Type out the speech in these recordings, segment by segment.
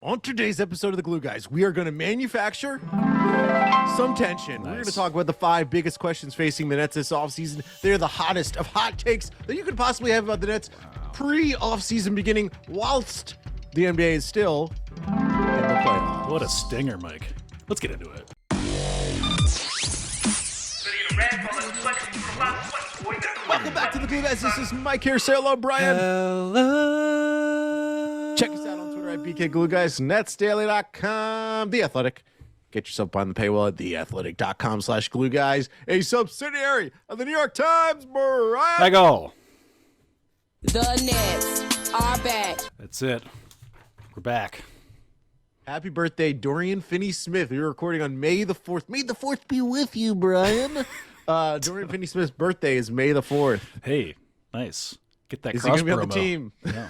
On today's episode of The Glue Guys, we are going to manufacture some tension. We're going to talk about the 5 biggest questions facing the Nets this offseason. They're the hottest of hot takes that you could possibly have about the Nets pre-offseason beginning whilst the NBA is still in the playoffs. What a stinger, Mike. Let's get into it. Welcome back to The Glue Guys. This is Mike here. Say hello, Brian. Hello. Check us out on Twitter at BK Glue Guys, netsdaily.com, The Athletic. Get yourself behind the paywall at theathletic.com/glue guys, a subsidiary of the New York Times, Brian. Mikal. The Nets are back. That's it. We're back. Happy birthday, Dorian Finney-Smith. We were recording on May the 4th. May the 4th be with you, Brian. Dorian Finney-Smith's birthday is May the 4th. Hey, nice. Get that Is cross he going to be promo. on the team? Yeah.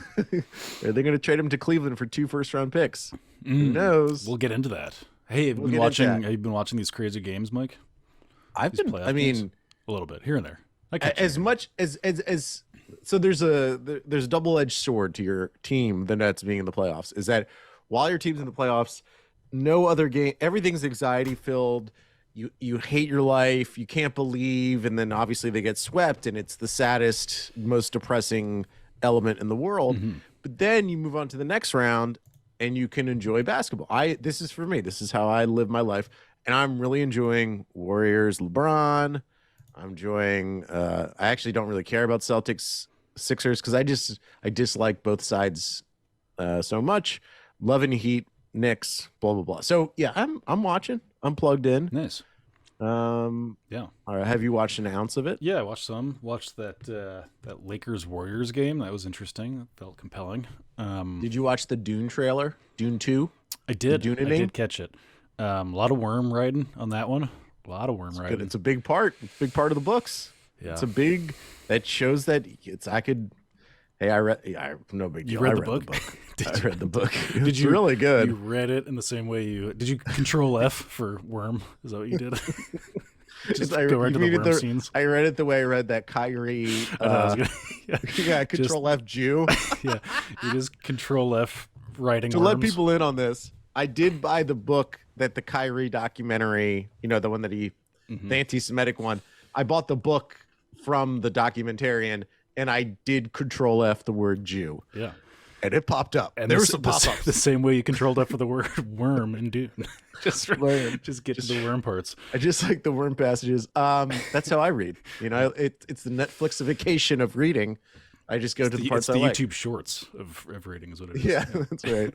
Are they going to trade him to Cleveland for 2 first-round picks? Who knows? We'll get into that. Hey, have you been watching these crazy games, Mike? I've These been, playoff I mean, games? A little bit here and there. as much as so there's a double-edged sword to your team, the Nets being in the playoffs, is that while your team's in the playoffs, no other game, everything's anxiety-filled. You hate your life, you can't believe, and then obviously they get swept, and it's the saddest, most depressing element in the world. But then you move on to the next round, and you can enjoy basketball. This is for me. This is how I live my life, and I'm really enjoying Warriors, LeBron. I'm enjoying. I actually don't really care about Celtics, Sixers because I dislike both sides so much. Loving Heat, Knicks, blah blah blah. So yeah, I'm watching. I'm plugged in. Nice. Yeah. All right. Have you watched an ounce of it? Yeah, I watched some. Watched that Lakers-Warriors game. That was interesting. That felt compelling. Did you watch the Dune trailer? Dune 2? I did. Dune I did catch it. A lot of worm riding on that one. A lot of worm riding. Good. It's a big part. Big part of the books. Yeah. It's a big. That shows that it's. I could. Hey, I read. Yeah, no big deal. You read I the read book? The book. I read the book. Did It's really good. You read it in the same way you did. You Control F for worm? Is that what you did? Just go right to the worm scenes. I read it the way I read that Kyrie. Control F Jew. Yeah, you just Control F writing. To worms. let people in on this, I did buy the book that the Kyrie documentary. You know, the one that the anti-Semitic one. I bought the book from the documentarian, and I did Control F the word Jew. Yeah. And it popped up. And there were some pop-ups. The same way you controlled F for the word worm in Dune. just get to the worm parts. I just like the worm passages. That's how I read. You know, it's the Netflixification of reading. I just go to the parts I like. It's the YouTube shorts of reading is what it is. Yeah, that's right.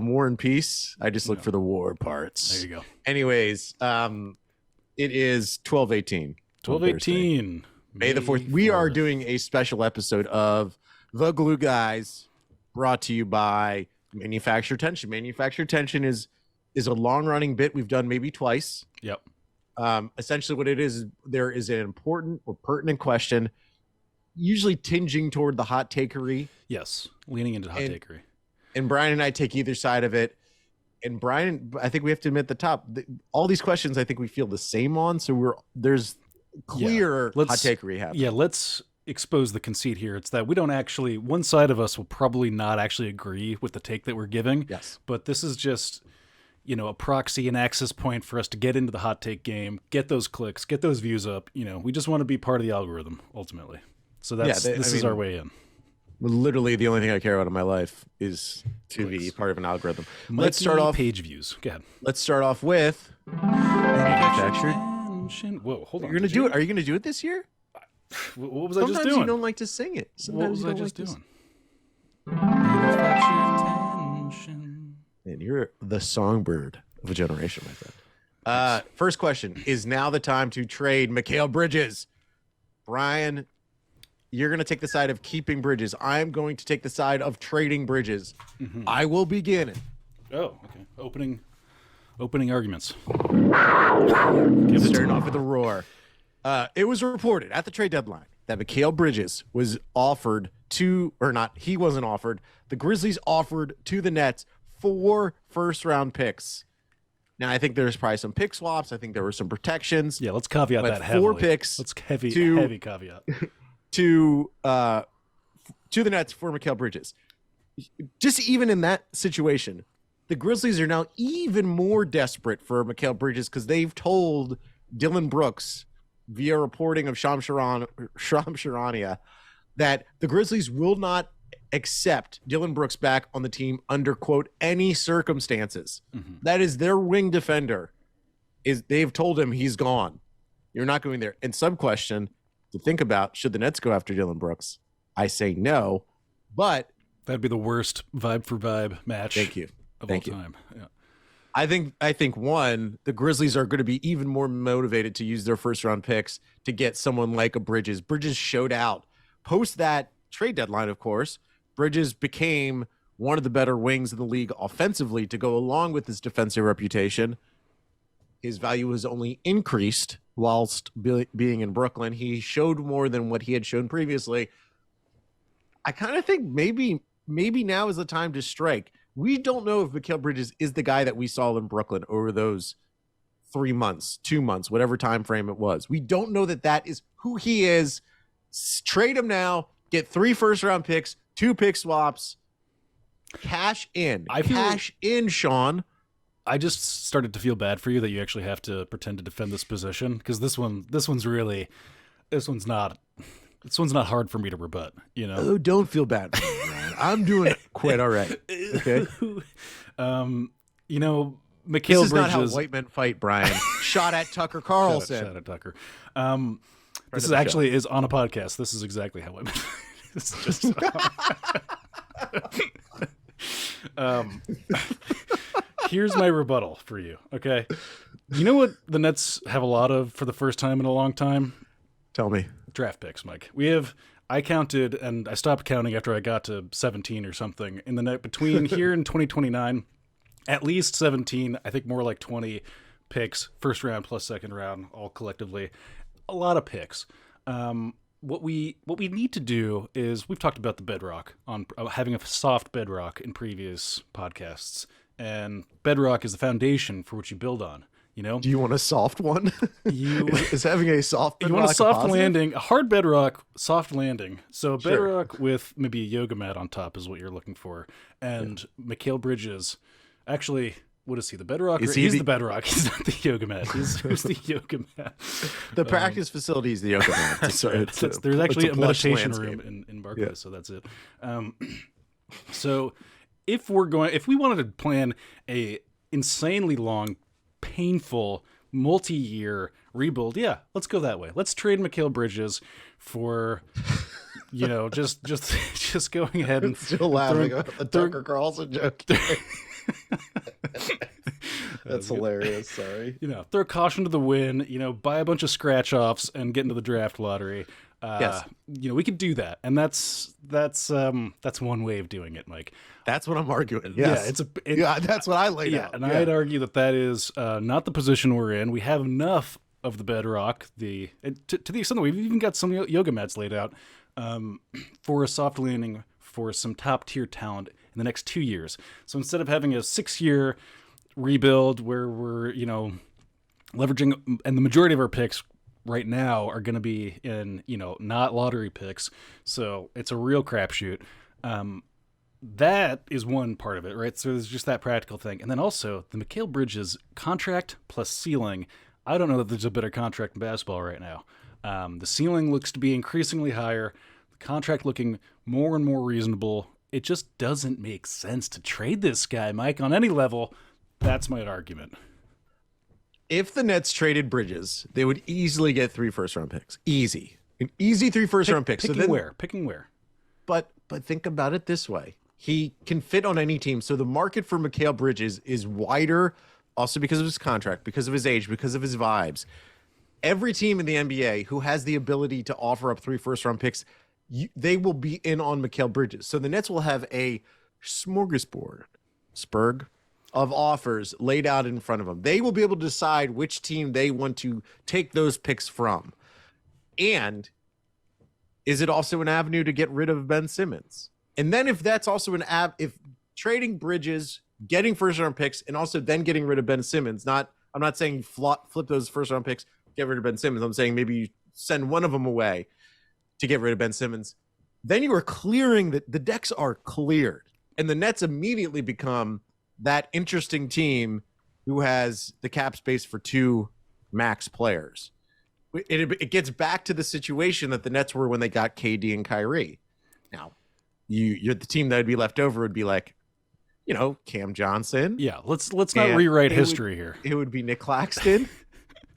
War and Peace. I just look for the war parts. There you go. Anyways, it is 12/18. 12/18. May the 4th. We are doing a special episode of The Glue Guys, brought to you by Manufacturer Tension. Manufacturer Tension is a long-running bit we've done maybe twice. Yep. Essentially what it is there is an important or pertinent question, usually tinging toward the hot takery. Yes, leaning into hot takery. And Brian and I take either side of it. And Brian, I think we have to admit all these questions I think we feel the same on. So there's clear hot takery happening. Yeah, let's expose the conceit here. It's that we don't actually, one side of us will probably not actually agree with the take that we're giving. Yes. But this is just, a proxy and access point for us to get into the hot take game, get those clicks, get those views up. We just want to be part of the algorithm ultimately. So this is our way in. Literally the only thing I care about in my life is to be part of an algorithm. Let's start off page views. Go ahead. Let's start off with manufactured. Whoa, hold on. You're gonna do it. Are you gonna do it this year? What was I just doing? Sometimes you don't like to sing it. Sometimes what was I just doing? And you're the songbird of a generation, my friend. First question: is now the time to trade Mikal Bridges? Brian, you're going to take the side of keeping Bridges. I'm going to take the side of trading Bridges. I will begin. Oh, okay. Opening arguments. Starting off with a roar. It was reported at the trade deadline that Mikal Bridges was offered to, or not, he wasn't offered. The Grizzlies offered to the Nets 4 first-round picks. Now, I think there's probably some pick swaps. I think there were some protections. Yeah, let's caveat that heavily. 4 picks. Let's heavy caveat. To the Nets for Mikal Bridges. just even in that situation, the Grizzlies are now even more desperate for Mikal Bridges because they've told Dylan Brooks via reporting of Shams Charania that the Grizzlies will not accept Dylan Brooks back on the team under, quote, any circumstances. Mm-hmm. That is their wing defender. They've told him he's gone. You're not going there. And some question to think about, should the Nets go after Dylan Brooks? I say no, but that'd be the worst vibe for vibe match. Thank you. Of all time. Yeah. I think one, the Grizzlies are going to be even more motivated to use their first round picks to get someone like a Bridges. Bridges showed out. Post that trade deadline, of course, Bridges became one of the better wings in the league offensively to go along with his defensive reputation. His value has only increased whilst being in Brooklyn. He showed more than what he had shown previously. I kind of think maybe now is the time to strike. We don't know if Mikal Bridges is the guy that we saw in Brooklyn over those 3 months, 2 months, whatever time frame it was. We don't know that is who he is. Trade him now. Get 3 first-round picks, 2 pick swaps. Cash in. Cash in, Sean. I just started to feel bad for you that you actually have to pretend to defend this position because this one's not hard for me to rebut. You know. Oh, don't feel bad for me, Ryan. I'm doing quite all right. Okay. You know, Mikal Bridges. This is not how white men fight, Brian. Shot at Tucker Carlson. Shot at Tucker. This is actually is on a podcast. This is exactly how women. It's just. Here's my rebuttal for you. Okay, you know what the Nets have a lot of for the first time in a long time? Tell me. Draft picks, Mike. I counted, and I stopped counting after I got to 17 or something. In the net between here and 2029, at least 17. I think more like 20 picks, first round plus second round, all collectively. A lot of picks. What we need to do is, we've talked about the bedrock on having a soft bedrock in previous podcasts, and bedrock is the foundation for which you build on. You know, do you want a soft one? Is having a soft bedrock, you want a soft landing, a hard bedrock, soft landing. So a bedrock with maybe a yoga mat on top is what you're looking for. And Mikal Bridges, actually, what is he? The bedrock? He's the bedrock. He's not the yoga mat. Who's the yoga mat? The practice facility is the yoga mat. There's actually a meditation room in Barclays, so that's it. So if we wanted to plan a insanely long, painful, multi-year rebuild, yeah, let's go that way. Let's trade Mikal Bridges for, just going ahead and still laughing at the Tucker Carlson joke. That's hilarious. Sorry. Throw caution to the wind. Buy a bunch of scratch offs and get into the draft lottery. Yes. We could do that, and that's one way of doing it, Mike. That's what I'm arguing. Yes. Yeah, that's what I laid out. And I'd argue that is not the position we're in. We have enough of the bedrock, to the extent that we've even got some yoga mats laid out for a soft landing for some top tier talent in the next 2 years. So instead of having a 6-year rebuild where we're leveraging, and the majority of our picks right now are going to be in not lottery picks, so it's a real crapshoot. That is one part of it, right? So there's just that practical thing, and then also the Mikal Bridges contract plus ceiling. I don't know that there's a better contract in basketball right now. The ceiling looks to be increasingly higher, the contract looking more and more reasonable. It just doesn't make sense to trade this guy, Mike, on any level. That's my argument. If the Nets traded Bridges, they would easily get 3 first-round picks. Easy. An easy 3 first-round picks. Picking where? But think about it this way. He can fit on any team. So the market for Mikal Bridges is wider, also because of his contract, because of his age, because of his vibes. Every team in the NBA who has the ability to offer up 3 first-round picks, they will be in on Mikal Bridges. So the Nets will have a smorgasbord of offers laid out in front of them. They will be able to decide which team they want to take those picks from. And is it also an avenue to get rid of Ben Simmons? And then if that's also if trading Bridges, getting first-round picks, and also then getting rid of Ben Simmons, I'm not saying flip those first-round picks, get rid of Ben Simmons. I'm saying maybe you send one of them away to get rid of Ben Simmons. Then you are clearing the decks are cleared. And the Nets immediately become that interesting team who has the cap space for 2 max players. It gets back to the situation that the Nets were when they got KD and Kyrie. Now, you're the team that would be left over would be like, Cam Johnson. Yeah, let's not rewrite history here. It would be Nic Claxton,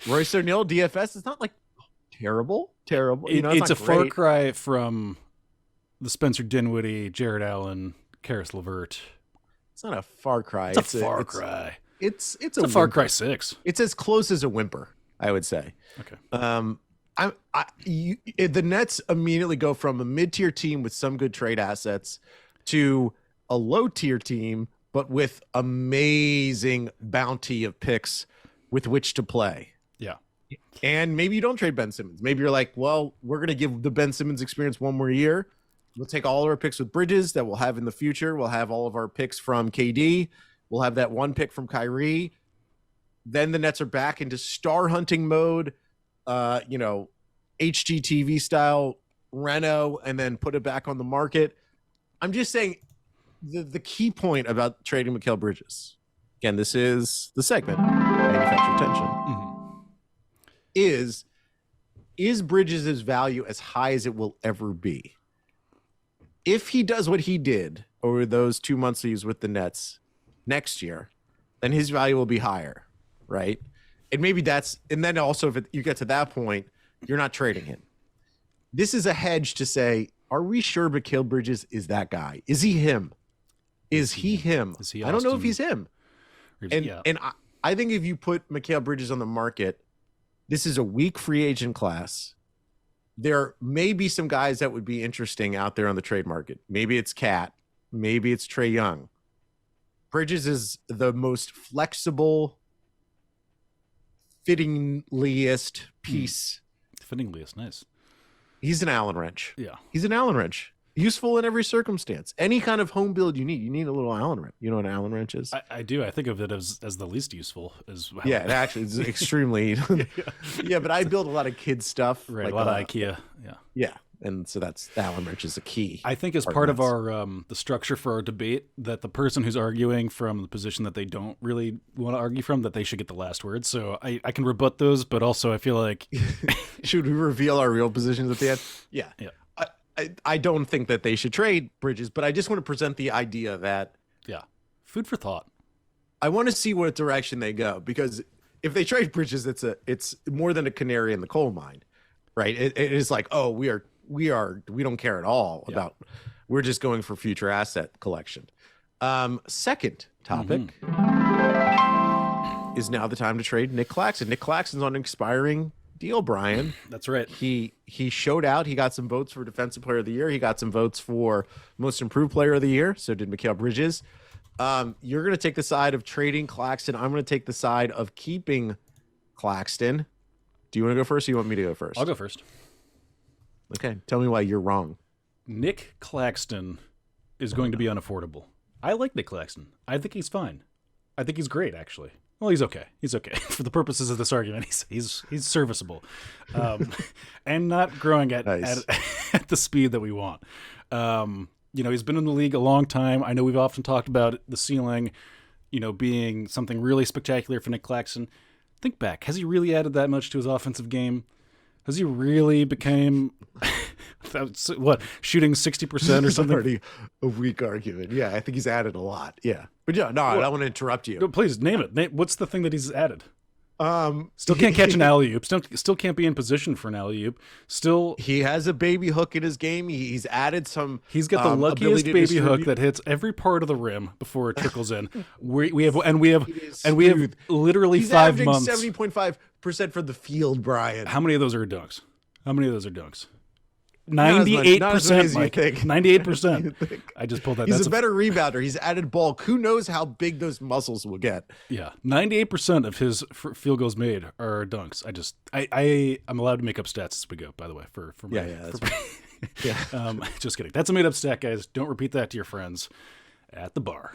Royce O'Neal, DFS. It's not like terrible. It's not a far great. cry from the Spencer Dinwiddie, Jared Allen, Karis LeVert. It's not a far cry. It's a far cry. It's a Far Cry 6. It's as close as a whimper, I would say. Okay. The Nets immediately go from a mid-tier team with some good trade assets to a low-tier team, but with amazing bounty of picks with which to play. Yeah. And maybe you don't trade Ben Simmons. Maybe you're like, well, we're going to give the Ben Simmons experience one more year. We'll take all our picks with Bridges that we'll have in the future. We'll have all of our picks from KD. We'll have that one pick from Kyrie. Then the Nets are back into star hunting mode, HGTV style reno, and then put it back on the market. I'm just saying the key point about trading Mikal Bridges, again, this is the segment, manufactured tension, is Bridges' value as high as it will ever be? If he does what he did over those 2 months he was with the Nets next year, then his value will be higher, right? And maybe and then also if you get to that point, you're not trading him. This is a hedge to say, are we sure Mikal Bridges is that guy? Is he him? Is he him? Is he I don't know if Austin he's him. Reeves? And I think if you put Mikal Bridges on the market, this is a weak free agent class. There may be some guys that would be interesting out there on the trade market. Maybe it's Cat. Maybe it's Trae Young. Bridges is the most flexible, fittingliest piece. Fittingliest, nice. He's an Allen wrench. Yeah. He's an Allen wrench. Useful in every circumstance. Any kind of home build you need a little Allen wrench. You know what an Allen wrench is? I do. I think of it as the least useful. Yeah, it actually is extremely. Yeah, but I build a lot of kids stuff. Right, like a lot of IKEA. Yeah. Yeah, and so the Allen wrench is a key. I think as part of our the structure for our debate, that the person who's arguing from the position that they don't really want to argue from, that they should get the last word. So I can rebut those, but also I feel like should we reveal our real positions at the end? Yeah. I don't think that they should trade Bridges, but I just want to present the idea that food for thought. I want to see what direction they go, because if they trade Bridges, it's more than a canary in the coal mine, right? It is like, oh, we don't care at all about, we're just going for future asset collection. Second topic is now the time to trade Nic Claxton. Nic Claxton's on an expiring deal, Brian. That's right. He showed out. He got some votes for Defensive Player of the Year. He got some votes for Most Improved Player of the Year. So did Mikal Bridges. You're going to take the side of trading Claxton. I'm going to take the side of keeping Claxton. Do you want to go first, or you want me to go first? I'll go first. Okay. Tell me why you're wrong. Nic Claxton is going to be unaffordable. I like Nic Claxton. I think he's fine. I think he's great, actually. Well, he's okay. He's okay for the purposes of this argument. He's serviceable, and not growing at the speed that we want. He's been in the league a long time. I know we've often talked about the ceiling, being something really spectacular for Nic Claxton. Think back. Has he really added that much to his offensive game? Has he really became shooting 60% or something? Already a weak argument. Yeah, I think he's added a lot. Yeah, but I don't want to interrupt you. No, please name it. What's the thing that he's added? Still can't catch an alley-oop. Still can't be in position for an alley-oop. Still, he has a baby hook in his game. He's added some. He's got the luckiest baby hook that hits every part of the rim before it trickles in. We have literally he's 5 months. 70.5% for the field, Brian. How many of those are dunks? 98%, Mike. 98%. I just pulled that. He's a better rebounder. He's added bulk. Who knows how big those muscles will get? Yeah, 98% of his field goals made are dunks. I'm allowed to make up stats as we go. By the way, for just kidding. That's a made up stat, guys. Don't repeat that to your friends at the bar.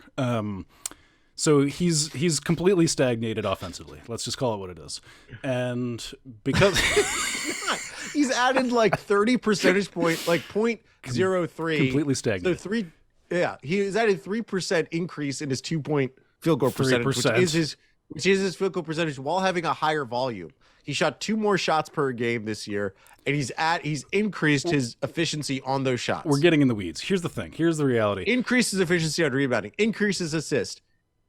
So he's completely stagnated offensively. Let's just call it what it is. And because he's added like 30 percentage point, like 0.03. Completely stagnant. So Yeah, he is at a 3% increase in his 2-point field goal percentage, 3%. which is his field goal percentage while having a higher volume. He shot 2 more shots per game this year, and he's increased his efficiency on those shots. We're getting in the weeds. Here's the thing. Here's the reality. Increases efficiency on rebounding, increases assist.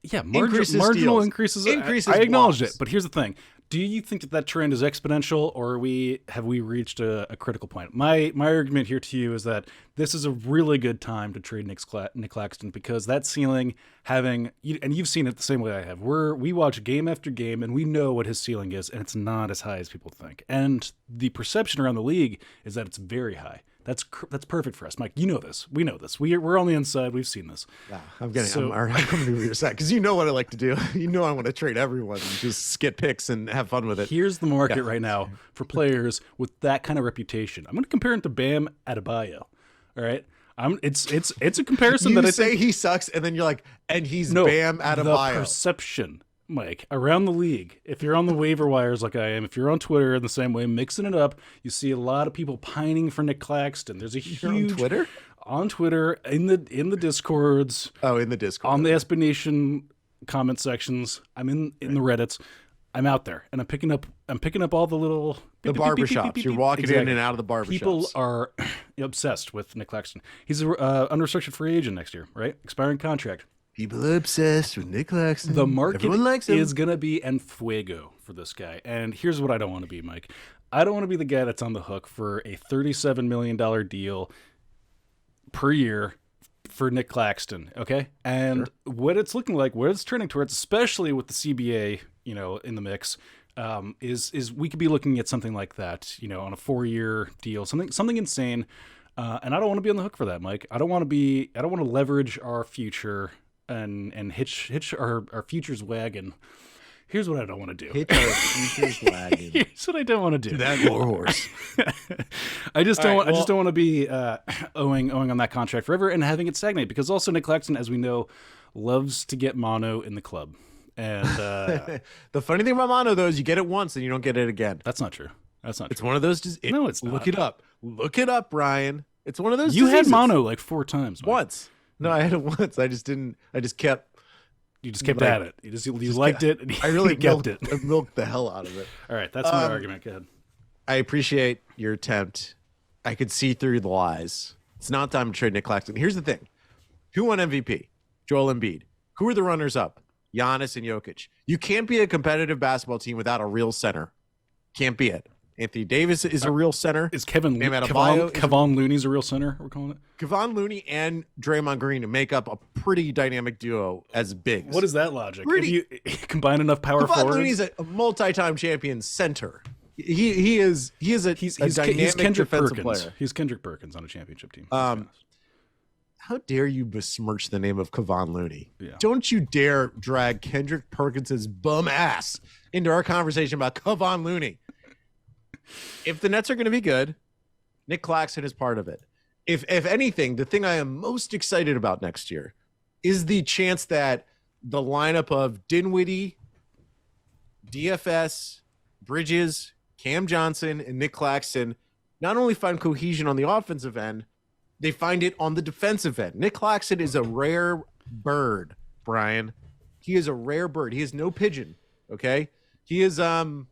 Yeah, increases marginal steals, increases. increases I acknowledge blocks. it, but here's the thing. Do you think that trend is exponential, or have we reached a critical point? My argument here to you is that this is a really good time to trade Nic Claxton, because that ceiling, and you've seen it the same way I have. We watch game after game, and we know what his ceiling is, and it's not as high as people think. And the perception around the league is that it's very high. That's perfect for us, Mike. You know this. We know this. We're on the inside. We've seen this. Yeah, I'm coming to your side because you know what I like to do. You know I want to trade everyone and just get picks and have fun with it. Here's the market right now for players with that kind of reputation. I'm going to compare him to Bam Adebayo. All right, it's a comparison you that I say think, he sucks, and then you're like, and he's Bam Adebayo. The perception, Mike, around the league. If you're on the waiver wires like I am, if you're on Twitter in the same way, mixing it up, you see a lot of people pining for Nic Claxton. There's a huge on Twitter in the Discords. Oh, in the Discord. On the SB Nation comment sections. I'm in the Reddits. I'm out there, and I'm picking up all the little barbershops. You're walking in and out of the barbershops. People are obsessed with Nic Claxton. He's an unrestricted free agent next year, right? Expiring contract. People are obsessed with Nic Claxton. The market Everyone likes him. is going to be en fuego for this guy. And here's what I don't want to be, Mike. I don't want to be the guy that's on the hook for a $37 million deal per year for Nic Claxton, okay? And what it's looking like, what it's trending towards, especially with the CBA, in the mix, is we could be looking at something like that, on a 4-year deal, something insane. And I don't want to be on the hook for that, Mike. I don't want to leverage our future and hitch our future's wagon. Here's what I don't want to do. Hitch our future's wagon. Here's what I don't want to do. That war horse. I just don't want to be owing on that contract forever and having it stagnate, because also Nic Claxton, as we know, loves to get mono in the club. And the funny thing about mono, though, is you get it once and you don't get it again. That's not true. It's one of those. No, it's not. Look it up. Look it up, Brian. It's one of those. You diseases. had mono like 4 times. Mike. Once. No, I had it once. I just didn't. I just kept. You just kept at it. You liked it. And I really kept it. I milked the hell out of it. All right, that's my argument. Go ahead. I appreciate your attempt. I could see through the lies. It's not time to trade Nic Claxton. Here's the thing: who won MVP? Joel Embiid. Who are the runners-up? Giannis and Jokic. You can't be a competitive basketball team without a real center. Can't be it. Anthony Davis is a real center. Is Kevon Looney's a real center? We're calling it Kevon Looney and Draymond Green make up a pretty dynamic duo as bigs. What is that logic? If you combine enough power Kevon forwards, Looney's a multi-time champion center. He's a dynamic Kendrick defensive Perkins. player. He's Kendrick Perkins on a championship team. How dare you besmirch the name of Kevon Looney? Yeah. Don't you dare drag Kendrick Perkins's bum ass into our conversation about Kevon Looney. If the Nets are going to be good, Nic Claxton is part of it. If anything, the thing I am most excited about next year is the chance that the lineup of Dinwiddie, DFS, Bridges, Cam Johnson, and Nic Claxton not only find cohesion on the offensive end, they find it on the defensive end. Nic Claxton is a rare bird, Brian. He is a rare bird. He is no pigeon, okay? He is a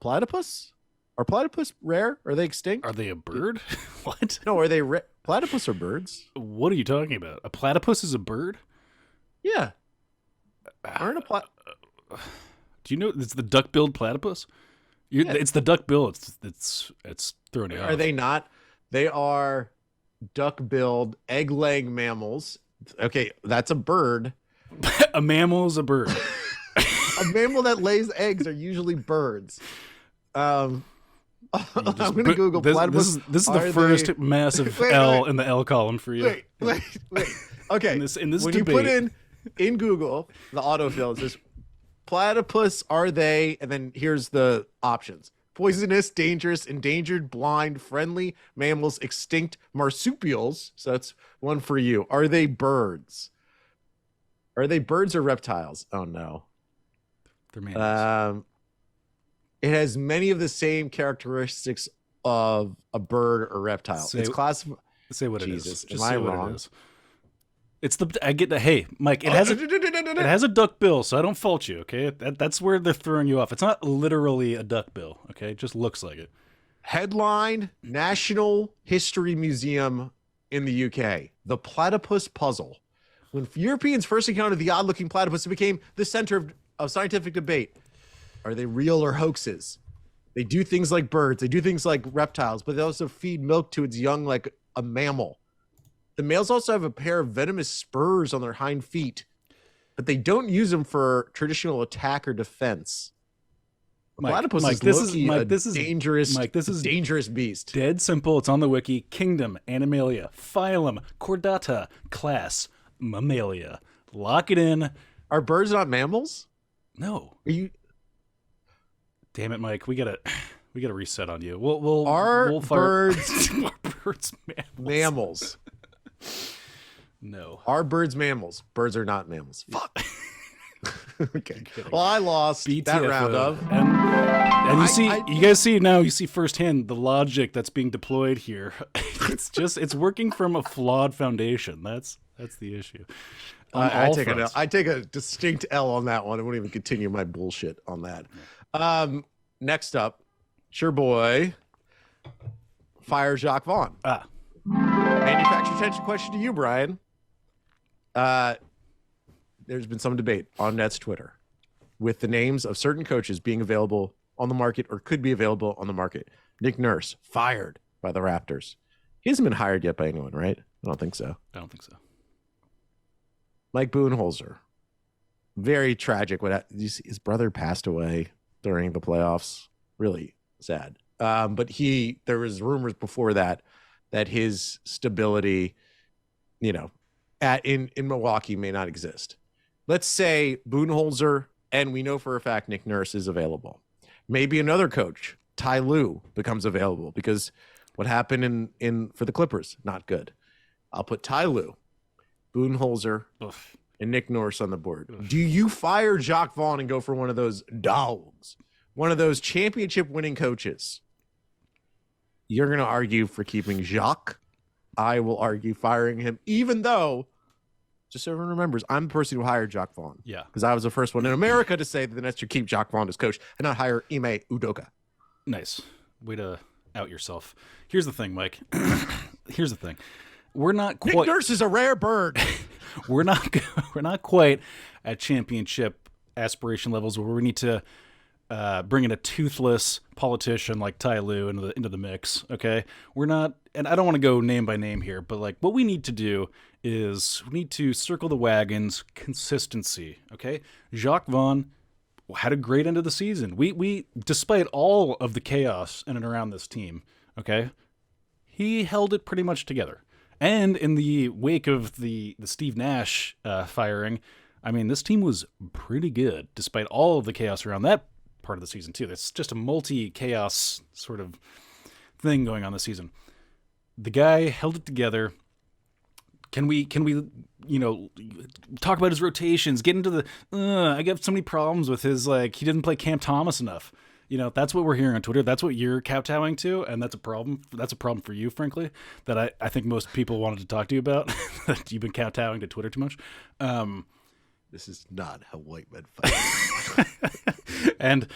platypus? Are platypus rare? Are they extinct? Are they a bird? What? No, are they platypus are birds? What are you talking about? A platypus is a bird? Yeah. Aren't a Do you know it's the duck-billed platypus? It's the duck-bill. It's throwing you off. Are they not? They are duck-billed, egg-laying mammals. Okay, that's a bird. A mammal is a bird. A mammal that lays eggs are usually birds. I'm going to Google platypus. This is the first massive L in the L column for you. Wait. Okay. In this when debate. you put in Google, the autofill says, platypus are they, and then here's the options. Poisonous, dangerous, endangered, blind, friendly, mammals, extinct, marsupials. So that's one for you. Are they birds? Are they birds or reptiles? Oh, no. They're mammals. It has many of the same characteristics of a bird or reptile. It's classified. Say what Jesus, it is. am I wrong? It's the I get the hey, Mike. It has a duck bill, so I don't fault you. Okay, that's where they're throwing you off. It's not literally a duck bill. Okay, it just looks like it. Headline: National History Museum in the UK. The platypus puzzle. When Europeans first encountered the odd-looking platypus, it became the center of scientific debate. Are they real or hoaxes? They do things like birds. They do things like reptiles, but they also feed milk to its young like a mammal. The males also have a pair of venomous spurs on their hind feet, but they don't use them for traditional attack or defense. Platypus is dangerous. Mike, this is dangerous beast. Dead simple. It's on the wiki. Kingdom, Animalia, phylum, Chordata, class, Mammalia. Lock it in. Are birds not mammals? No. Are you? Damn it, Mike. We gotta reset on you. We'll fire... Are birds mammals? No. Are birds mammals? Birds are not mammals. Fuck. Okay. Well, I lost BTFO. that round of. And you guys see now. You see firsthand the logic that's being deployed here. It's working from a flawed foundation. That's the issue. I take a distinct L on that one. I won't even continue my bullshit on that. Next up, sure boy, fire Jacques Vaughn. Manufacturer attention question to you, Brian. There's been some debate on Nets Twitter with the names of certain coaches being available on the market or could be available on the market. Nick Nurse fired by the Raptors. He hasn't been hired yet by anyone, right? I don't think so. Mike Budenholzer. Very tragic. You see, his brother passed away during the playoffs. Really sad. But there was rumors before that his stability, in Milwaukee may not exist. Let's say Budenholzer, and we know for a fact Nick Nurse is available. Maybe another coach, Ty Lue, becomes available because what happened for the Clippers, not good. I'll put Ty Lue, Budenholzer, and Nick Nurse on the board. Do you fire Jacques Vaughn and go for one of those dogs, one of those championship-winning coaches? You're going to argue for keeping Jacques. I will argue firing him, even though, just so everyone remembers, I'm the person who hired Jacques Vaughn. Yeah. Because I was the first one in America to say that the Nets should keep Jacques Vaughn as coach and not hire Ime Udoka. Nice. Way to out yourself. Here's the thing, Mike. Here's the thing. We're not quite... Nick Nurse is a rare bird. We're not quite at championship aspiration levels where we need to bring in a toothless politician like Ty Lue into the mix. Okay, we're not, and I don't want to go name by name here, but like what we need to do is we need to circle the wagons. Consistency. Okay, Jacques Vaughn had a great end of the season. We despite all of the chaos in and around this team, okay, he held it pretty much together. And in the wake of the Steve Nash firing, I mean, this team was pretty good despite all of the chaos around that part of the season too. It's just a multi-chaos sort of thing going on this season. The guy held it together. Can we talk about his rotations? Get into the I got so many problems with his he didn't play Cam Thomas enough. That's what we're hearing on Twitter. That's what you're kowtowing to, and that's a problem. That's a problem for you, frankly, that I think most people wanted to talk to you about. That you've been kowtowing to Twitter too much. This is not how white men fight. And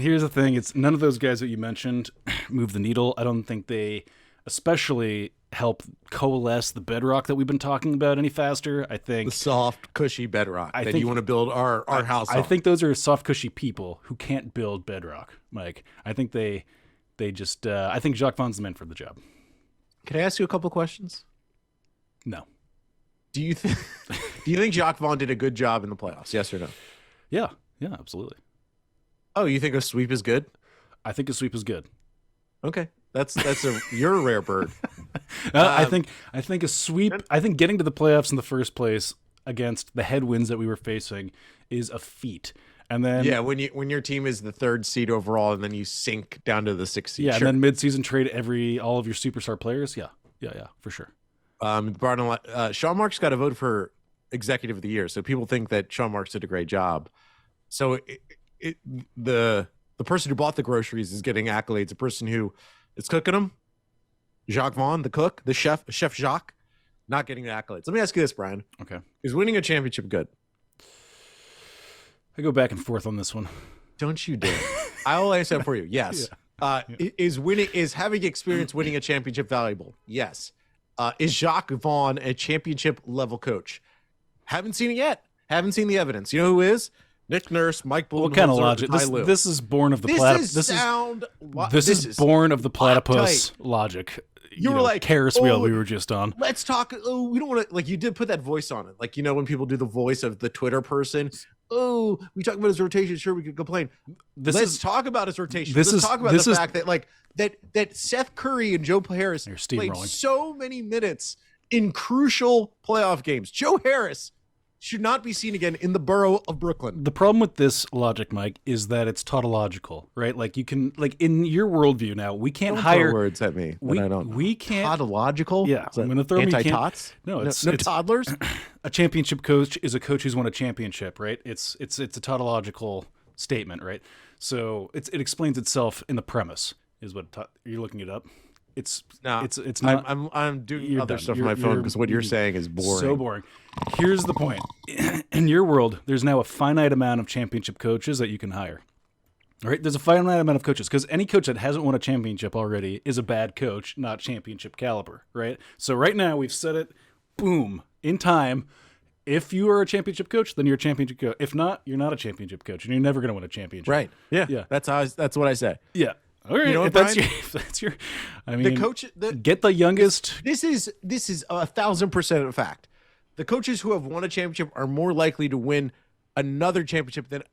here's the thing. It's none of those guys that you mentioned move the needle. I don't think they especially help coalesce the bedrock that we've been talking about any faster. I think the soft, cushy bedrock you want to build our house on. I think those are soft, cushy people who can't build bedrock, Mike. I think they just I think Jacques Vaughn's the man for the job. Can I ask you a couple questions? No. Do you think Jacques Vaughn did a good job in the playoffs? Yes or no? Yeah, absolutely. Oh, you think a sweep is good? I think a sweep is good. Okay. You're a rare bird. I think a sweep. I think getting to the playoffs in the first place against the headwinds that we were facing is a feat. And then when your team is the 3rd seed overall, and then you sink down to the 6th seed. Yeah, sure. And then midseason trade all of your superstar players. Yeah, for sure. Sean Marks got a vote for executive of the year, so people think that Sean Marks did a great job. So the person who bought the groceries is getting accolades. The person who is cooking them, Jacques Vaughn, the cook, the chef Jacques, not getting the accolades. Let me ask you this, Brian. Okay. Is winning a championship good? I go back and forth on this one. Don't you dare. I will answer that for you. Yes. Is having experience winning a championship valuable? Yes. Is Jacques Vaughn a championship level coach? Haven't seen it yet. Haven't seen the evidence. You know who is? Nick Nurse, Mike Bulldenholzer, What kind of logic? Ty Lue. This is born of the platypus. This is born of the platypus logic. You were like Ferris wheel we were just on. Let's talk. Oh, we don't want to, like, you did put that voice on it. Like, you know, when people do the voice of the Twitter person. Oh, we talk about his rotation. Sure, we could complain. Let's talk about his rotation. Let's talk about the fact that, like, that Seth Curry and Joe Harris played so many minutes in crucial playoff games. Joe Harris should not be seen again in the borough of Brooklyn. The problem with this logic, Mike, is that it's tautological, right? Like, you can, like, in your worldview now, we can't hire words at me. We can't tautological. Yeah, I'm going to throw anti-tots. No, it's toddlers. A championship coach is a coach who's won a championship, right? It's a tautological statement, right? So it explains itself in the premise. Is what you're looking it up. It's not. I'm doing other stuff on my phone because what you're saying is boring. So boring. Here's the point. In your world, there's now a finite amount of championship coaches that you can hire. All right? There's a finite amount of coaches because any coach that hasn't won a championship already is a bad coach, not championship caliber, right? So right now we've said it, boom, in time. If you are a championship coach, then you're a championship coach. If not, you're not a championship coach, and you're never going to win a championship. Right. Yeah. That's what I say. Yeah. All right, you know what, if that's your, I mean, the coach, get the youngest. This is 1,000% a fact. The coaches who have won a championship are more likely to win another championship than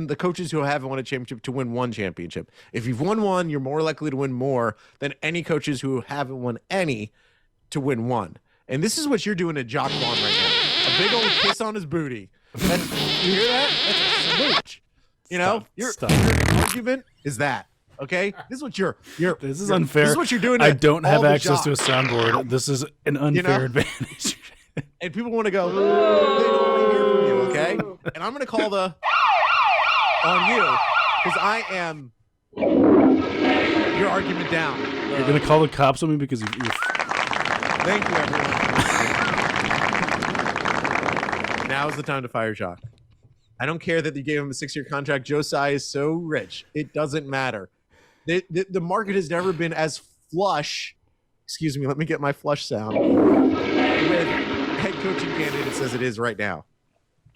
the coaches who haven't won a championship to win one championship. If you've won one, you're more likely to win more than any coaches who haven't won any to win one. And this is what you're doing to Jacques Vaughn right now. A big old kiss on his booty. You hear that? That's a smooch. You know, your argument is that. Okay, this is what This is unfair. This is what you're doing. I don't have access to a soundboard. This is an unfair advantage. And people want to go. They don't want to hear from you. Okay, and I'm going to call on you because I am your argument down. You're going to call the cops on me because you're. Thank you, everyone. Now is the time to fire Jacques. I don't care that you gave him a 6-year contract. Joe Tsai is so rich. It doesn't matter. The market has never been as flush. Excuse me, let me get my flush sound. With head coaching candidates as it is right now.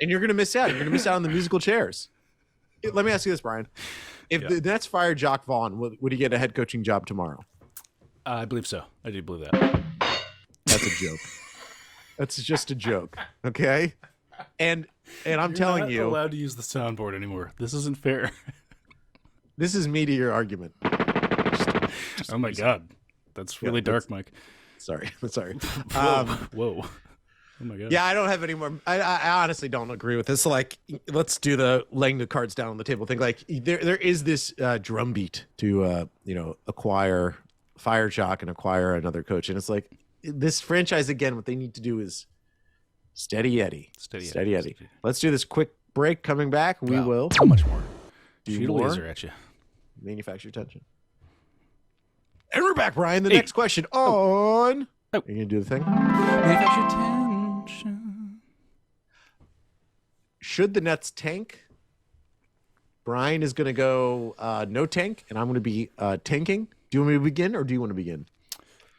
And you're going to miss out. You're going to miss out on the musical chairs. Let me ask you this, Brian. If the Nets fired Jacques Vaughn, would he get a head coaching job tomorrow? I believe so. I do believe that. That's a joke. That's just a joke. Okay? And I'm telling you, you're not allowed to use the soundboard anymore. This isn't fair. This is me to your argument. Oh my God, that's really dark, Mike. Sorry. Whoa. Oh my God. Yeah, I don't have any more. I honestly don't agree with this. Like, let's do the laying the cards down on the table thing. Like, there is this drumbeat to fire Jacques and acquire another coach, and it's like this franchise again. What they need to do is Steady Eddie. Let's do this quick break. Coming back, we will. How much more? Do Shoot a more. laser at you. Manufacture tension. And we're back, Brian. The next question on. Oh. You're going to do the thing? Manufacture tension. Should the Nets tank? Brian is going to go no tank, and I'm going to be tanking. Do you want me to begin, or do you want to begin?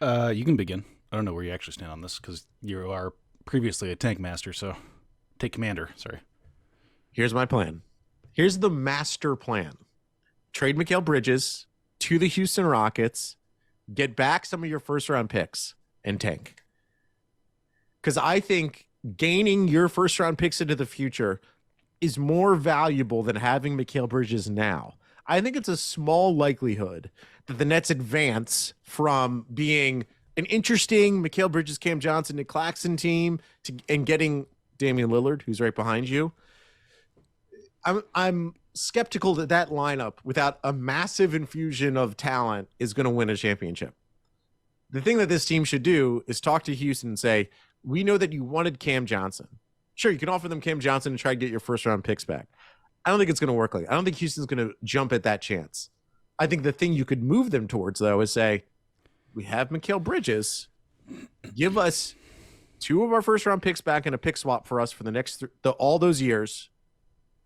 You can begin. I don't know where you actually stand on this because you are previously a tank master, so tank commander. Sorry. Here's my plan. Here's the master plan. Trade Mikal Bridges to the Houston Rockets, get back some of your first-round picks, and tank. Because I think gaining your first-round picks into the future is more valuable than having Mikal Bridges now. I think it's a small likelihood that the Nets advance from being an interesting Mikal Bridges, Cam Johnson, Nic Claxton team and getting Damian Lillard, who's right behind you. I'm skeptical that lineup, without a massive infusion of talent, is going to win a championship. The thing that this team should do is talk to Houston and say, we know that you wanted Cam Johnson. Sure, you can offer them Cam Johnson and try to get your first-round picks back. I don't think it's going to work like that. I don't think Houston's going to jump at that chance. I think the thing you could move them towards, though, is say, we have Mikal Bridges. Give us 2 of our first round picks back and a pick swap for us for the next all those years.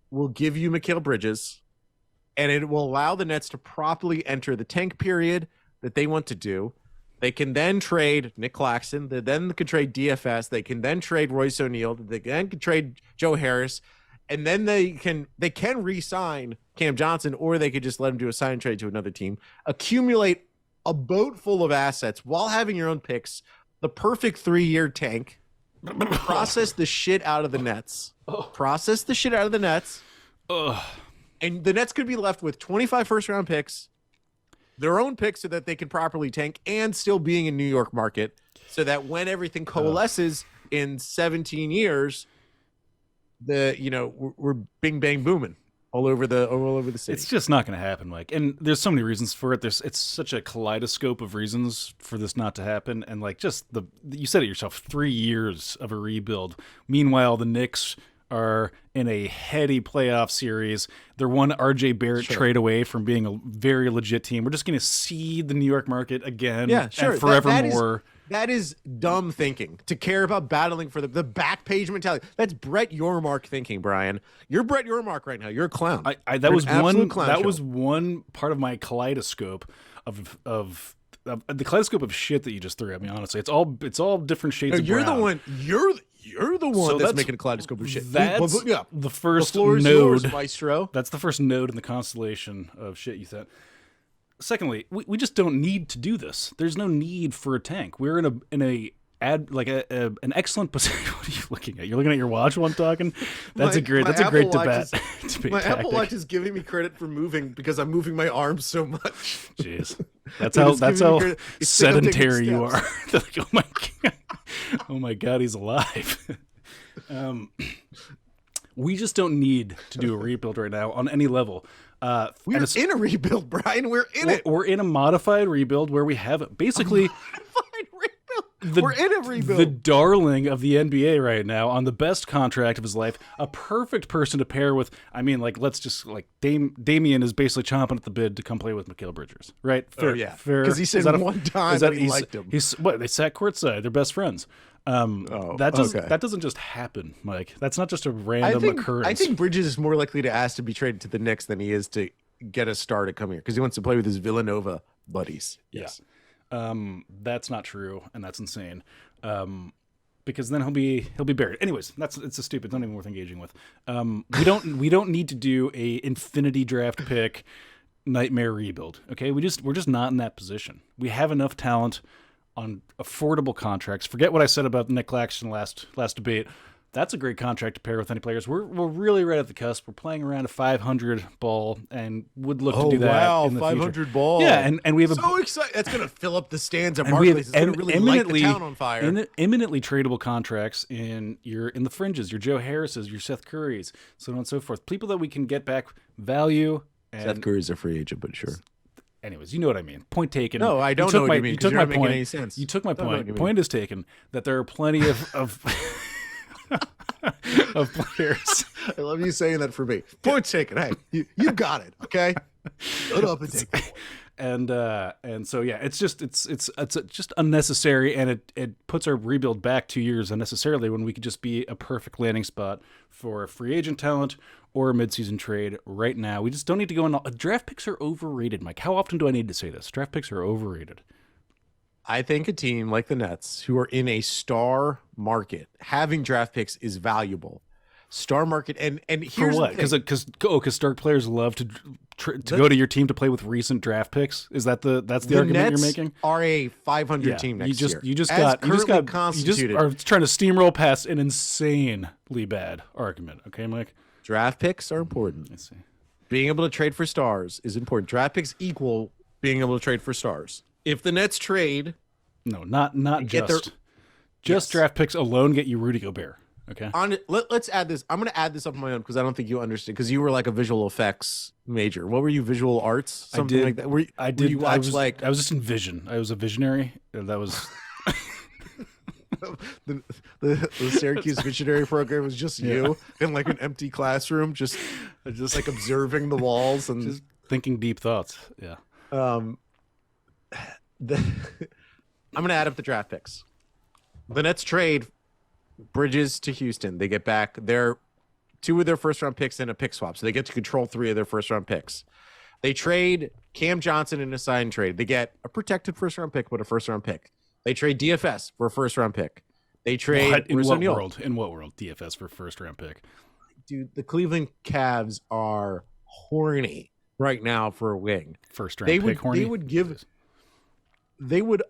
We'll give you Mikal Bridges, and it will allow the Nets to properly enter the tank period that they want to do. They can then trade Nic Claxton. They then could trade DFS. They can then trade Royce O'Neal. They then could trade Joe Harris, and then they can re-sign Cam Johnson, or they could just let him do a sign and trade to another team. Accumulate a boat full of assets while having your own picks. The perfect 3-year tank. Process the shit out of the Nets. Process the shit out of the Nets. And the Nets could be left with 25 first-round picks, their own picks so that they can properly tank, and still being in New York market, so that when everything coalesces in 17 years, we're bing bang booming all over the city. It's just not going to happen, Mike. And there's so many reasons for it. It's such a kaleidoscope of reasons for this not to happen. And like, just you said it yourself, 3 years of a rebuild. Meanwhile, the Knicks are in a heady playoff series. They're one RJ Barrett trade away from being a very legit team. We're just going to seed the New York market again and forevermore. That is dumb thinking, to care about battling for the back page mentality. That's Brett Yormark thinking, Brian. You're Brett Yormark right now. You're a clown. That was one part of my kaleidoscope of the kaleidoscope of shit that you just threw at me. Honestly, it's all different shades of brown. You're the one that's making a kaleidoscope of shit. That's the first node, yours, Maestro. That's the first node in the constellation of shit you said. Secondly, we just don't need to do this. There's no need for a tank. We're in an excellent position. What are you looking at? You're looking at your watch while I'm talking? That's a great debate. My Apple Watch is giving me credit for moving because I'm moving my arms so much. Jeez. That's how sedentary you are. Like, oh my god, he's alive. We just don't need to do a rebuild right now on any level. We're in a rebuild, Brian. We're in it. We're in a modified rebuild where we have basically we're in a rebuild. The darling of the NBA right now on the best contract of his life, a perfect person to pair with. I mean, like, let's just Damian is basically chomping at the bit to come play with Mikal Bridges, right? Fair, because he said one time that he liked him. They sat courtside. They're best friends. That doesn't just happen, Mike. That's not just a random occurrence. I think Bridges is more likely to ask to be traded to the Knicks than he is to get a star to come here because he wants to play with his Villanova buddies. Yes. That's not true, and that's insane. Because then he'll be buried. Anyways, it's a stupid. It's not even worth engaging with. We don't need to do a infinity draft pick nightmare rebuild. Okay, we're just not in that position. We have enough talent on affordable contracts. Forget what I said about Nic Claxton last debate. That's a great contract to pair with any players. We're really right at the cusp. We're playing around a 500 ball and would look to do that in the 500 future. ball. Yeah, and we have so excited. That's going to fill up the stands at Barclays. It's going to really light the town on fire. Eminently tradable contracts in the fringes, your Joe Harris's, your Seth Curry's, so on and so forth. People that we can get back value. And Seth Curry's a free agent, but sure. Anyways, you know what I mean. Point taken. No, I don't know what you mean. You took my point. Any sense. You took my point. Point is taken that there are plenty of of players. I love you saying that for me. Point taken. Hey, you got it. Okay, shut up and take the point. And so yeah, it's just unnecessary, and it puts our rebuild back 2 years unnecessarily when we could just be a perfect landing spot for free agent talent or a midseason trade right now. We just don't need to go in. Draft picks are overrated, Mike. How often do I need to say this? Draft picks are overrated. I think a team like the Nets, who are in a star market, having draft picks is valuable. Star market, and here's for what? Because star players love to go to your team to play with recent draft picks. Is that the argument Nets you're making? Are a 500 team next year. You just are trying to steamroll past an insanely bad argument. Okay, Mike. Draft picks are important. I see. Being able to trade for stars is important. Draft picks equal being able to trade for stars. If the Nets trade, no, not just draft picks alone get you Rudy Gobert. Okay. Let's add this. I'm going to add this up on my own because I don't think you understand. Because you were like a visual effects major. What were you? Visual arts? Something like that. I was just in vision. I was a visionary. That was the Syracuse visionary program was just you in like an empty classroom, just like observing the walls and just thinking deep thoughts. Yeah. I'm going to add up the draft picks. The Nets trade Bridges to Houston. They get back two of their first round picks and a pick swap. So they get to control 3 of their first round picks. They trade Cam Johnson in a sign trade. They get a protected first round pick, but a first round pick. They trade DFS for a first round pick. They trade in what world? In what world? DFS for first round pick. Dude, the Cleveland Cavs are horny right now for a wing. First round pick horny. They would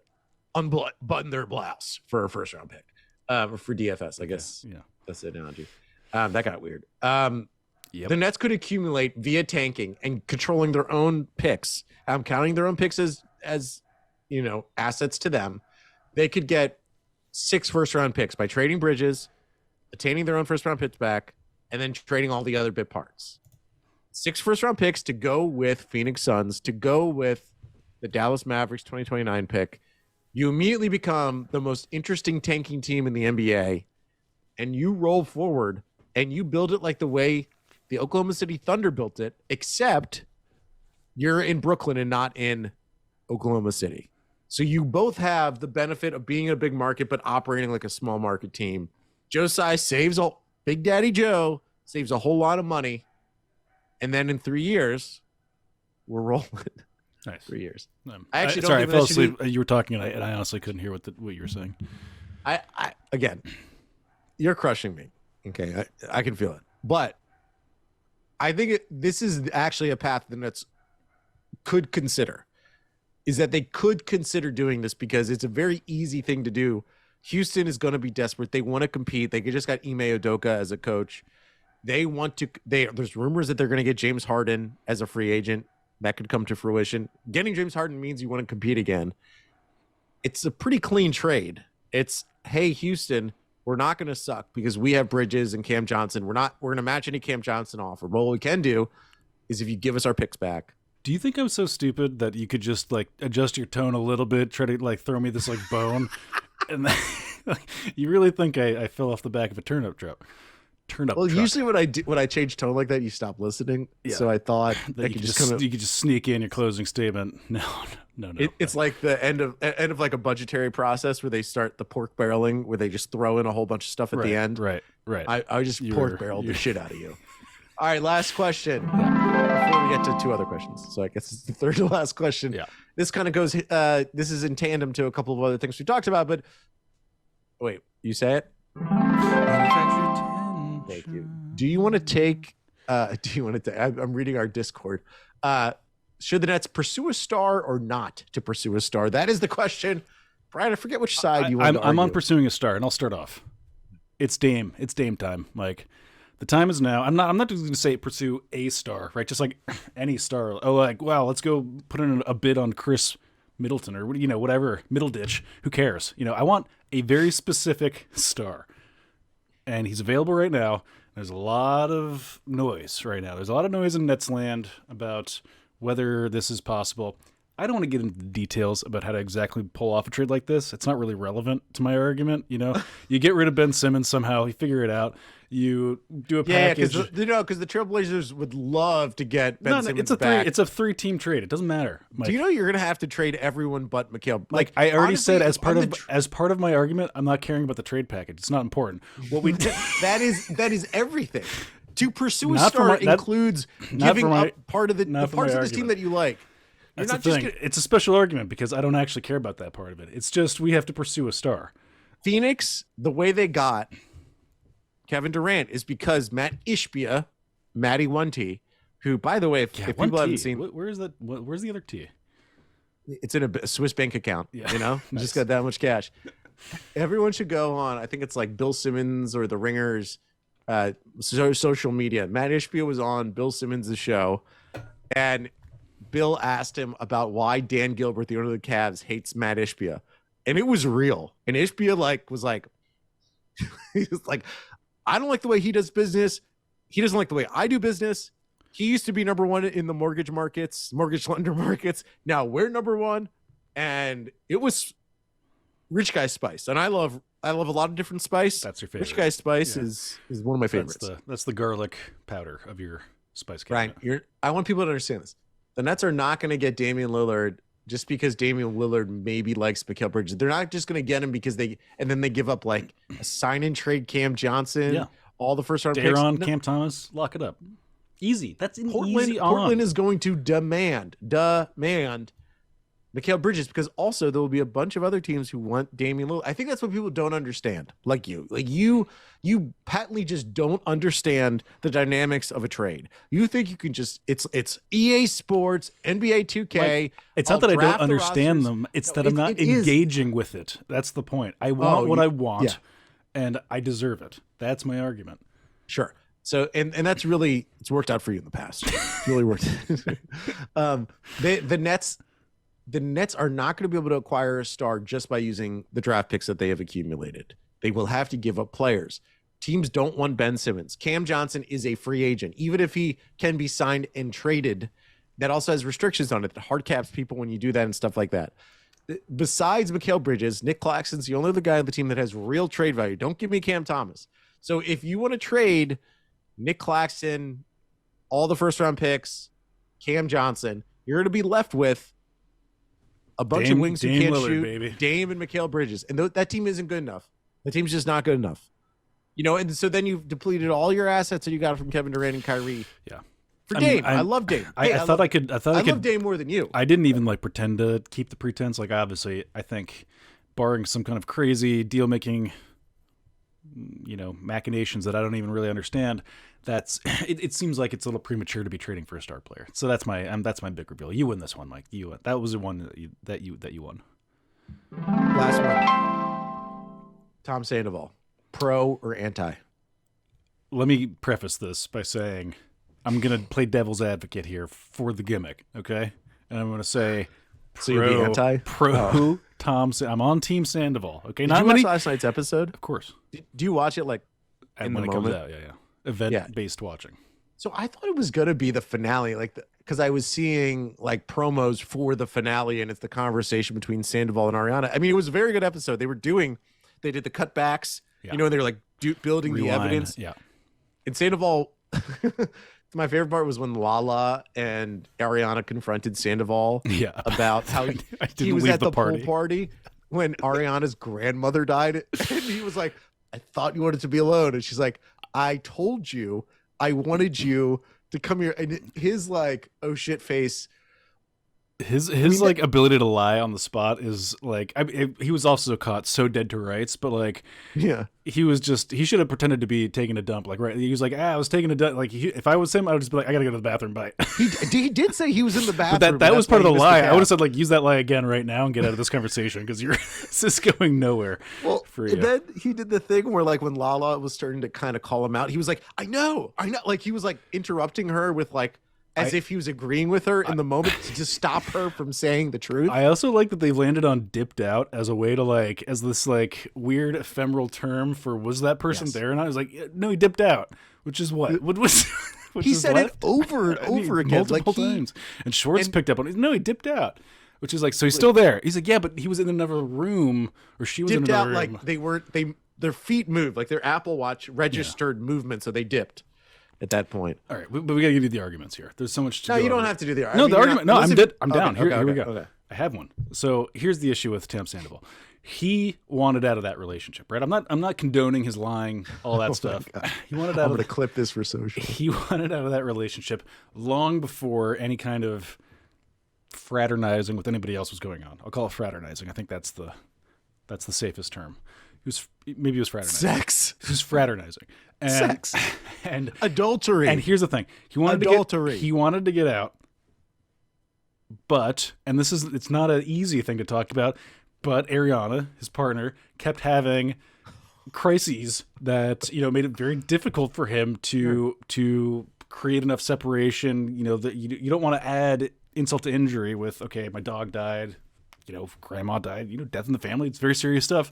unbutton their blouse for a first round pick. For DFS, I guess. Yeah. That's the analogy. That got weird. The Nets could accumulate via tanking and controlling their own picks. I'm counting their own picks as assets to them. They could get 6 first-round picks by trading Bridges, attaining their own first-round picks back, and then trading all the other bit parts. 6 first-round picks to go with Phoenix Suns, to go with the Dallas Mavericks 2029 pick. You immediately become the most interesting tanking team in the NBA, and you roll forward, and you build it like the way the Oklahoma City Thunder built it, except you're in Brooklyn and not in Oklahoma City. So you both have the benefit of being in a big market, but operating like a small market team. Big Daddy Joe saves a whole lot of money. And then in 3 years, we're rolling. Nice. 3 years. I fell asleep. You were talking, and I honestly couldn't hear what you were saying. Again, you're crushing me. Okay, I can feel it. But I think this is actually a path the Nets could consider. Is that they could consider doing this because it's a very easy thing to do. Houston is going to be desperate. They want to compete. They just got Ime Udoka as a coach. There's rumors that they're going to get James Harden as a free agent. That could come to fruition. Getting James Harden means you want to compete again. It's a pretty clean trade. It's, hey, Houston, we're not going to suck because we have Bridges and Cam Johnson. We're going to match any Cam Johnson offer. But what we can do is if you give us our picks back. Do you think I'm so stupid that you could just adjust your tone a little bit, try to throw me this bone, and then, you really think I fell off the back of a turnip truck? Well, usually when I change tone like that, you stop listening. Yeah. So I thought that you could just sneak in your closing statement. No. It's like the end of like a budgetary process where they start the pork barreling, where they just throw in a whole bunch of stuff at the end. Right. I just pork barreled the shit out of you. All right, last question. Before we get to 2 other questions, so I guess it's the third to last question. Yeah. This kind of goes. This is in tandem to a couple of other things we talked about. But wait, you say it. Thank you. Do you want to take? I'm reading our Discord. Should the Nets pursue a star or not to pursue a star? That is the question. Brian, I forget which side you want to argue. I'm on pursuing a star, and I'll start off. It's Dame time. The time is now. I'm not just going to say pursue a star, right? Just like any star. Oh, wow, let's go put in a bid on Chris Middleton or whatever, Middleditch. Who cares? I want a very specific star, and he's available right now. There's a lot of noise right now. There's a lot of noise in Nets land about whether this is possible. I don't want to get into the details about how to exactly pull off a trade like this. It's not really relevant to my argument. You get rid of Ben Simmons somehow. You figure it out. You do a package. Yeah, because the Trailblazers would love to get Ben Simmons back. It's a 3-team trade. It doesn't matter, Mike. Do you know you're going to have to trade everyone but Mikal? I already said as part of my argument, I'm not caring about the trade package. It's not important. What we that is everything. To pursue a star includes giving up part of the parts of this team that you like. That's the thing. It's a special argument because I don't actually care about that part of it. It's just we have to pursue a star. Phoenix, the way they got Kevin Durant is because Matt Ishbia, Matty 1T, who, by the way, if people haven't seen... Where is that? Where's the other T? It's in a Swiss bank account, nice. Just got that much cash. Everyone should go on, I think it's like Bill Simmons or the Ringers social media. Matt Ishbia was on Bill Simmons' show, and Bill asked him about why Dan Gilbert, the owner of the Cavs, hates Matt Ishbia. And it was real. And Ishbia was like, he was like, I don't like the way he does business. He doesn't like the way I do business. He used to be number 1 in the mortgage lender markets. Now we're number 1. And it was Rich Guy Spice. And I love a lot of different spice. That's your favorite. Rich Guy Spice is one of my favorites. That's the garlic powder of your spice cabinet. Right. I want people to understand this. The Nets are not going to get Damian Lillard just because Damian Lillard maybe likes Mikal Bridges. They're not just going to get him because they give up like a sign and trade Cam Johnson, all the first round picks. Daron, Cam Thomas, lock it up. Easy. That's an easy on. Portland is going to demand Mikal Bridges, because also there will be a bunch of other teams who want Damian Lillard. I think that's what people don't understand. Like you patently just don't understand the dynamics of a trade. You think you can just it's EA Sports, NBA 2K. Like, it's not that I don't understand them. It's that I'm not engaging with it. That's the point. I want what I want, and I deserve it. That's my argument. Sure. So and that's really, it's worked out for you in the past. It's really worked. The Nets are not going to be able to acquire a star just by using the draft picks that they have accumulated. They will have to give up players. Teams don't want Ben Simmons. Cam Johnson is a free agent. Even if he can be signed and traded, that also has restrictions on it that hard caps people when you do that and stuff like that. Besides Mikal Bridges, Nic Claxton's the only other guy on the team that has real trade value. Don't give me Cam Thomas. So if you want to trade Nic Claxton, all the first round picks, Cam Johnson, you're going to be left with a bunch of wings who can't shoot, baby. Dame and Mikal Bridges. And that team isn't good enough. The team's just not good enough. And so then you've depleted all your assets that you got from Kevin Durant and Kyrie. Yeah. For Dame. I love Dame. I love Dame more than you. I didn't even pretend to keep the pretense. Obviously, I think barring some kind of crazy deal making, machinations that I don't even really understand, it seems like it's a little premature to be trading for a star player. So that's my big reveal. You win this one, Mike. You win. That was the one that you won. Last one. Tom Sandoval, pro or anti? Let me preface this by saying I'm going to play devil's advocate here for the gimmick, okay? And I'm going to say so you'll be anti? Pro Tom. I'm on Team Sandoval, okay? Did you watch last night's episode? Of course. Do you watch it in when the it moment? Comes out? Yeah. Event-based watching. So I thought it was going to be the finale, because I was seeing promos for the finale, and it's the conversation between Sandoval and Ariana. I mean, it was a very good episode. They did the cutbacks, and they were building the evidence. Yeah. And Sandoval, my favorite part was when Lala and Ariana confronted Sandoval about how he was at the pool party when Ariana's grandmother died. And he was like, I thought you wanted to be alone. And she's like, I told you I wanted you to come here. And his oh shit face. His ability to lie on the spot is he was also caught so dead to rights, but he should have pretended to be taking a dump. He was I was taking a dump. If I was him, I would just be I gotta go to the bathroom. Bye. He did say he was in the bathroom. But that was part of the lie. I would have said use that lie again right now and get out of this conversation because this is going nowhere. Well, for you. Then he did the thing where when Lala was starting to kind of call him out, he was like, I know. He was interrupting her with as if he was agreeing with her in the moment to just stop her from saying the truth. I also like that they've landed on dipped out as a way to as this weird ephemeral term for was that person there? And I was like, no, he dipped out, which is what? What was? He said it over and over again, multiple times. And Schwartz picked up on it. No, he dipped out, which is so he's still there. He's yeah, but he was in another room, or she was in another room. Their feet moved, their Apple Watch registered movement, so they dipped. At that point. All right, but we got to give you the arguments here. There's so much to No, you don't have to do the argument. No, the argument. No, I'm down. Okay, here we go. Okay. I have one. So here's the issue with Tom Sandoval. He wanted out of that relationship, right? I'm not condoning his lying, all that stuff. He wanted out. I'm going to clip this for social. He wanted out of that relationship long before any kind of fraternizing with anybody else was going on. I'll call it fraternizing. I think that's the safest term. Maybe he was fraternizing. Sex. He was fraternizing. And, sex. And adultery. And here's the thing. He wanted to get out. But, and it's not an easy thing to talk about, but Ariana, his partner, kept having crises that, made it very difficult for him to create enough separation, that you don't want to add insult to injury with, okay, my dog died, grandma died, death in the family. It's very serious stuff.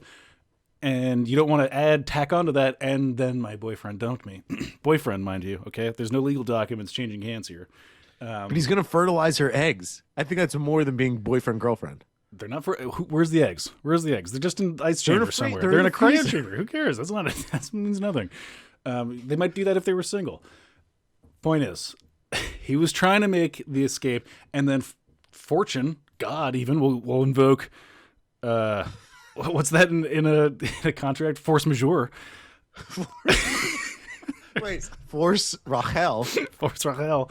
And you don't want to tack onto that, and then my boyfriend dumped me. Boyfriend, mind you, okay? There's no legal documents changing hands here. But he's going to fertilize her eggs. I think that's more than being boyfriend-girlfriend. They're not where's the eggs? They're just in ice chamber somewhere. They're in a cryo chamber. Who cares? That means nothing. They might do that if they were single. Point is, he was trying to make the escape, and then fortune God, even we'll invoke. What's that in a contract? Force majeure. Wait, Force Rachel. Force Rachel.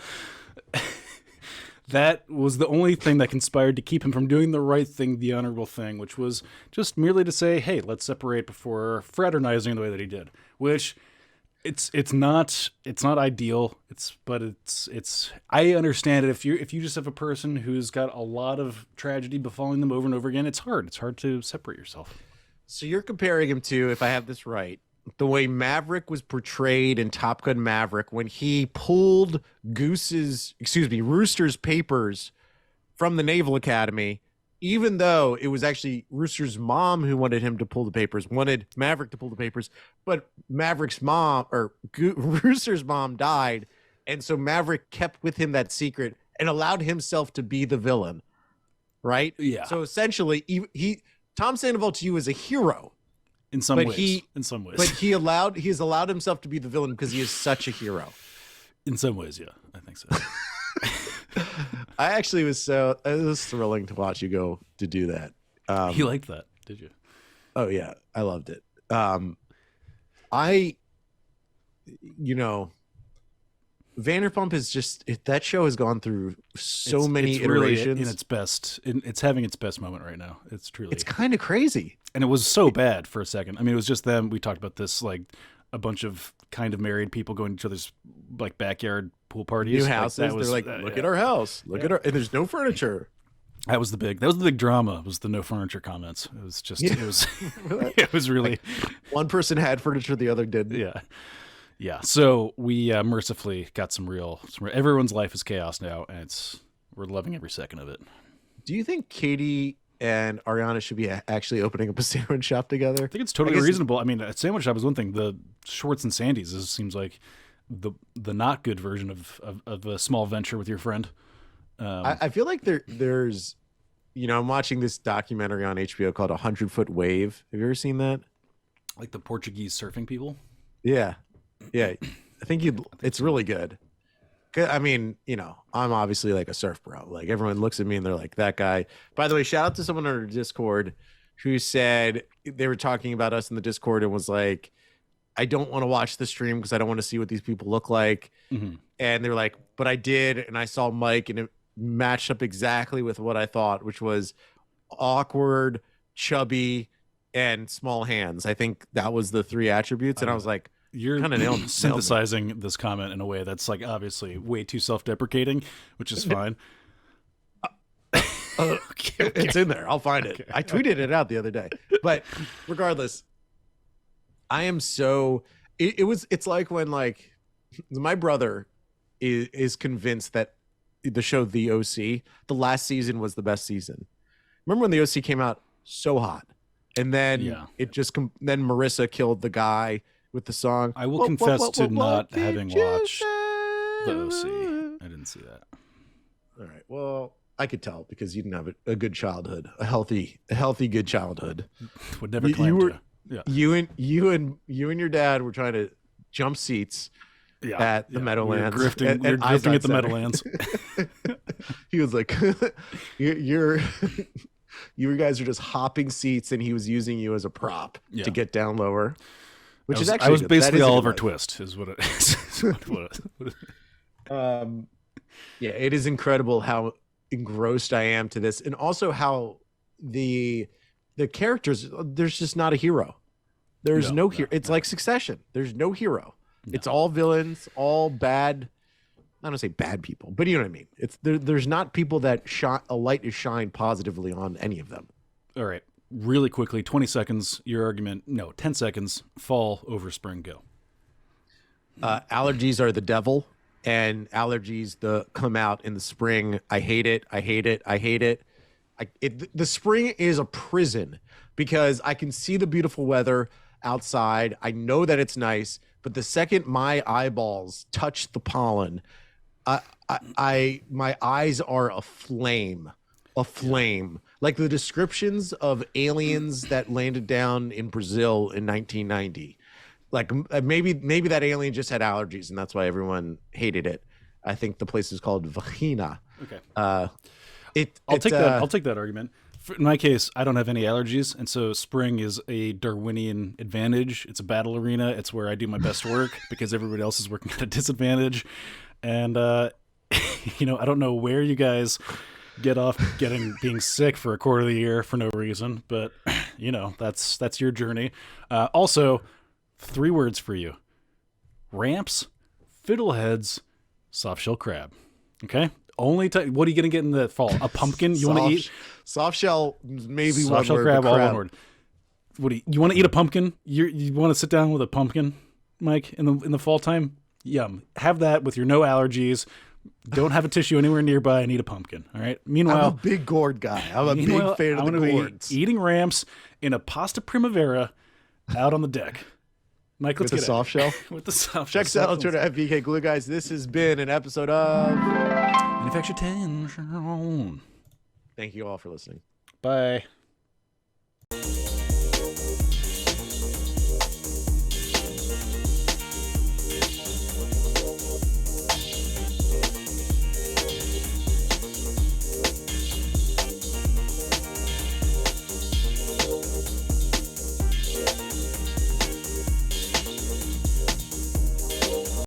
That was the only thing that conspired to keep him from doing the right thing, the honorable thing, which was just merely to say, "Hey, let's separate," before fraternizing the way that he did. Which it's not ideal. But I understand it. If you just have a person who's got a lot of tragedy befalling them over and over again, it's hard. It's hard to separate yourself. So you're comparing him to, if I have this right, the way Maverick was portrayed in Top Gun Maverick when he pulled Rooster's papers from the Naval Academy, even though it was actually Rooster's mom who wanted him to pull the papers, wanted Maverick to pull the papers, but Maverick's mom, or Rooster's mom, died, and so Maverick kept with him that secret and allowed himself to be the villain, right? Yeah. So essentially, Tom Sandoval to you is a hero. In some ways. But he has allowed himself to be the villain because he is such a hero. In some ways, yeah, I think so. It was thrilling to watch you go to do that. You liked that, did you? Oh yeah, I loved it. Vanderpump is that show has gone through so many iterations. Really in its best. It's having its best moment right now. It's kind of crazy. And it was so bad for a second. I mean, it was just them. We talked about this, like a bunch of kind of married people going to each other's like backyard pool parties. New houses. They're like, look at our house. Look at our, and there's no furniture. That was the big drama. Was the no furniture comments. It was just, it was, it was really. Like, one person had furniture, the other didn't. Yeah. Yeah. So we mercifully got some everyone's life is chaos now, and we're loving every second of it. Do you think Katie and Ariana should be actually opening up a sandwich shop together? I think it's totally reasonable. I mean, a sandwich shop is one thing. The Schwartz and Sandy's seems like the not good version of a small venture with your friend. I feel like there's, I'm watching this documentary on HBO called 100-Foot Wave. Have you ever seen that? Like the Portuguese surfing people? Yeah. Yeah. I think it's really good. I mean, I'm obviously like a surf bro. Like everyone looks at me and they're like, that guy. By the way, shout out to someone on our Discord who said they were talking about us in the Discord and was like, I don't want to watch the stream because I don't want to see what these people look like. Mm-hmm. And they're like, but I did. And I saw Mike and it matched up exactly with what I thought, which was awkward, chubby, and small hands. I think that was the three attributes. And I was like, you're kind of synthesizing this comment in a way that's like obviously way too self-deprecating, which is fine. Okay. It's in there. I'll find it. Okay. I tweeted it out the other day. But regardless, I am so it's like when like my brother is convinced that the show The OC, the last season was the best season. Remember when The OC came out so hot, and then then Marissa killed the guy with the song. I will confess to not having watched The OC. I didn't see that. All right. Well, I could tell because you didn't have a good childhood, a healthy, good childhood. Would never claim to. Yeah. You and your dad were trying to jump seats at the Meadowlands. We were grifting at the Meadowlands. He was like, you guys are just hopping seats, and he was using you as a prop to get down lower. Which is actually I was basically Oliver Twist, is what it is. Yeah, it is incredible how engrossed I am to this, and also how the characters. There's just not a hero. There's no hero. It's like Succession. There's no hero. No. It's all villains, all bad. I don't say bad people, but you know what I mean. It's there's not people that a light is shined positively on any of them. All right. Really quickly, 20 seconds, your argument. No, 10 seconds. Fall over spring, go. Allergies are the devil, and allergies come out in the spring. I hate it. I hate it. I hate it. The spring is a prison because I can see the beautiful weather outside. I know that it's nice, but the second my eyeballs touch the pollen, my eyes are aflame. Like the descriptions of aliens that landed down in Brazil in 1990. Like maybe that alien just had allergies and that's why everyone hated it. I think the place is called Vagina. Okay. I'll take that. I'll take that argument. In my case, I don't have any allergies, and so spring is a Darwinian advantage. It's a battle arena. It's where I do my best work because everybody else is working at a disadvantage. And I don't know where you guys get off being sick for a quarter of the year for no reason, but that's your journey. Also, 3 words for you: ramps, fiddleheads, softshell crab. Okay. What are you gonna get in the fall? A pumpkin? You want to eat soft shell? Maybe soft shell crab, all one word. What do you want to eat? A pumpkin? You want to sit down with a pumpkin, Mike, in the fall time? Yum. Have that with your no allergies. Don't have a tissue anywhere nearby. I need a pumpkin. All right. Meanwhile, I'm a big gourd guy. I'm a big fan of the gourds. Eating ramps in a pasta primavera out on the deck. Mike, let's get the soft shell. With the soft shell. Check us out on Twitter at VK Glue, guys. This has been an episode of Manufacture Tension. Thank you all for listening. Bye.